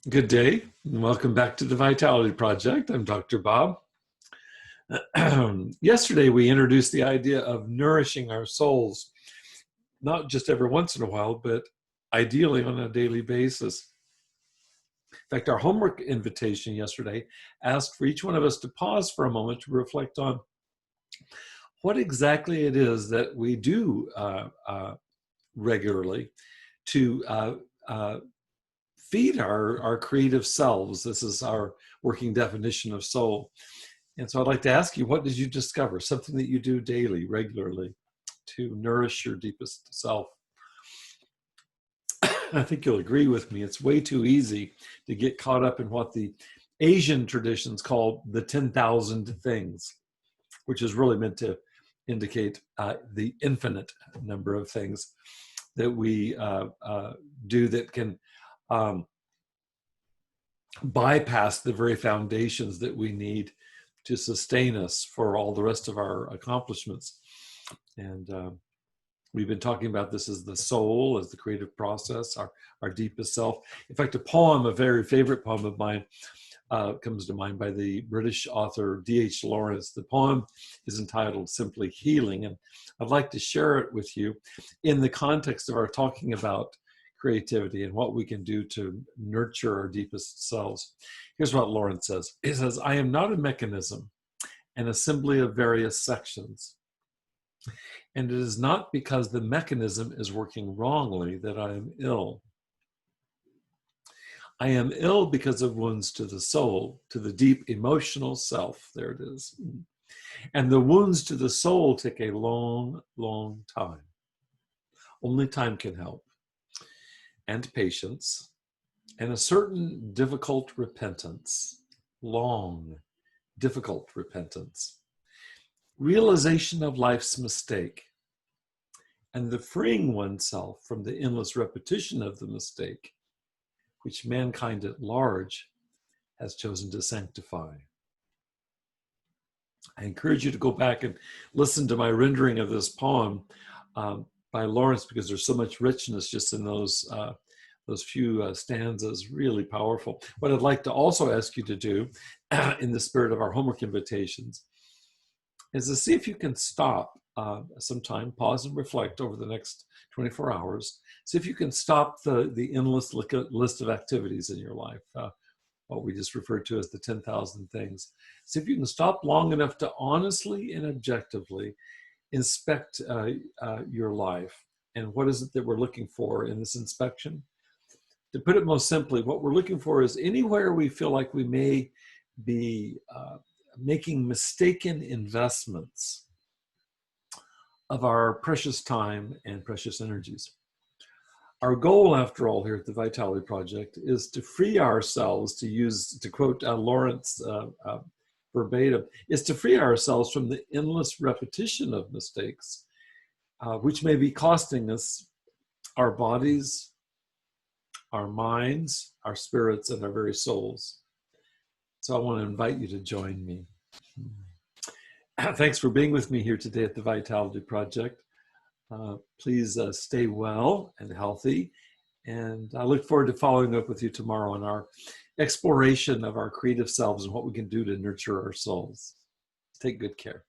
Good day, and welcome back to the Vitality Project. I'm Dr. Bob. Yesterday, we introduced the idea of nourishing our souls, not just every once in a while, but ideally on a daily basis. In fact, our homework invitation yesterday asked for each one of us to pause for a moment to reflect on what exactly it is that we do regularly to feed our creative selves. This is our working definition of soul. And so I'd like to ask you, what did you discover? Something that you do daily, regularly, to nourish your deepest self. I think you'll agree with me. It's way too easy to get caught up in what the Asian traditions call the 10,000 things, which is really meant to indicate the infinite number of things that we do that can bypass the very foundations that we need to sustain us for all the rest of our accomplishments. And we've been talking about this as the soul, as the creative process, our deepest self. In fact, a very favorite poem of mine, comes to mind by the British author D.H. Lawrence. The poem is entitled simply Healing, and I'd like to share it with you in the context of our talking about creativity and what we can do to nurture our deepest selves. Here's what Lawrence says. He says, "I am not a mechanism, an assembly of various sections. And it is not because the mechanism is working wrongly that I am ill. I am ill because of wounds to the soul, to the deep emotional self." There it is. "And the wounds to the soul take a long, long time. Only time can help. And patience, and a certain difficult repentance, long, difficult repentance, realization of life's mistake, and the freeing oneself from the endless repetition of the mistake, which mankind at large has chosen to sanctify." I encourage you to go back and listen to my rendering of this poem by Lawrence, because there's so much richness just in those few stanzas. Really powerful. What I'd like to also ask you to do, in the spirit of our homework invitations, is to see if you can stop sometime, pause and reflect over the next 24 hours. See if you can stop the endless list of activities in your life, what we just referred to as the 10,000 things. See if you can stop long enough to honestly and objectively inspect your life. And what is it that we're looking for in this inspection? To put it most simply, what we're looking for is anywhere we feel like we may be making mistaken investments of our precious time and precious energies. Our goal, after all, here at the Vitality Project is to free ourselves, to quote Lawrence verbatim, is to free ourselves from the endless repetition of mistakes, which may be costing us our bodies, our minds, our spirits, and our very souls. So I want to invite you to join me. Thanks for being with me here today at the Vitality Project. Please stay well and healthy. And I look forward to following up with you tomorrow on our exploration of our creative selves and what we can do to nurture our souls. Take good care.